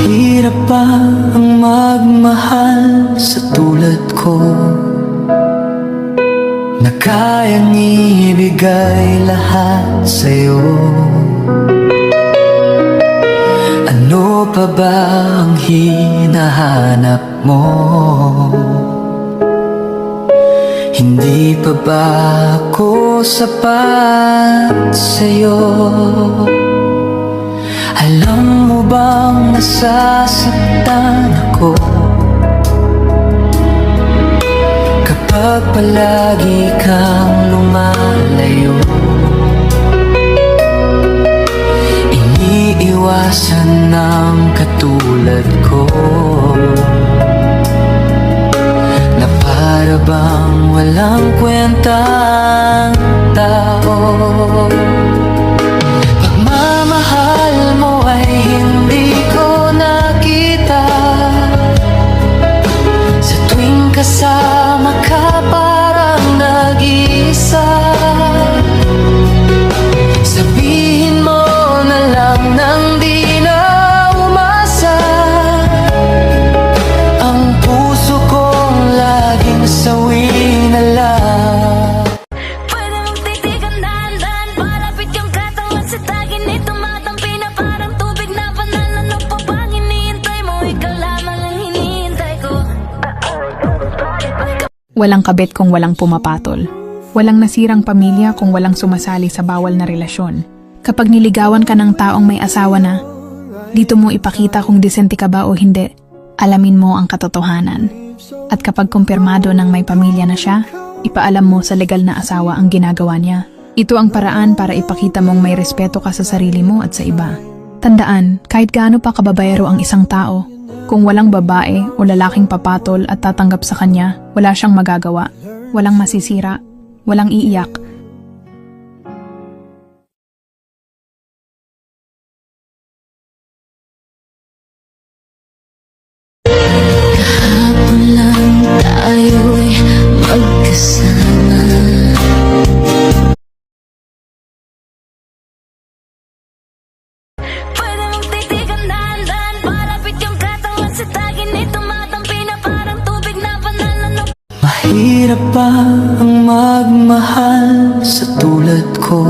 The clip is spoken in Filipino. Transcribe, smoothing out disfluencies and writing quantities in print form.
Mahirap ba ang magmahal sa tulad ko, na kayang ibigay lahat sa'yo? Ano pa ba ang hinahanap mo? Hindi pa ba ako sapat sa'yo? Alam mo bang nasasaktan ako kapag palagi kang lumalayo? Iniiwasan ng katulad ko na para bang walang kwentang tao. Pagmamahal mo ay hindi ko nakita, sa tuwing kasama ka parang nag-iisa. Sabihin mo na lang nang di na umasa, ang puso kong laging sawi na lang. Pwede mong titigan dahan-dahan, palapit yung katawan sa tagin ni tumatampi na parang tubig na banal. Ano pa bang hinihintay mo? Ikaw lamang ang hinihintay ko. Walang kabit kung walang pumapatol. Walang nasirang pamilya kung walang sumasali sa bawal na relasyon. Kapag niligawan ka ng taong may asawa na, dito mo ipakita kung disente ka ba o hindi. Alamin mo ang katotohanan. At kapag kumpirmado ng may pamilya na siya, ipaalam mo sa legal na asawa ang ginagawa niya. Ito ang paraan para ipakita mong may respeto ka sa sarili mo at sa iba. Tandaan, kahit gaano pa kababayero ang isang tao, kung walang babae o lalaking papatol at tatanggap sa kanya, wala siyang magagawa, walang masisira, walang iiyak. Kahapon lang tayo'y magkasama. Pwede mong titigan dahan-dahan, palapit yung katawan sa tagin ni tumatampi na parang tubig na banal. Ano Mahirap ba ang magmahal sa tulad ko,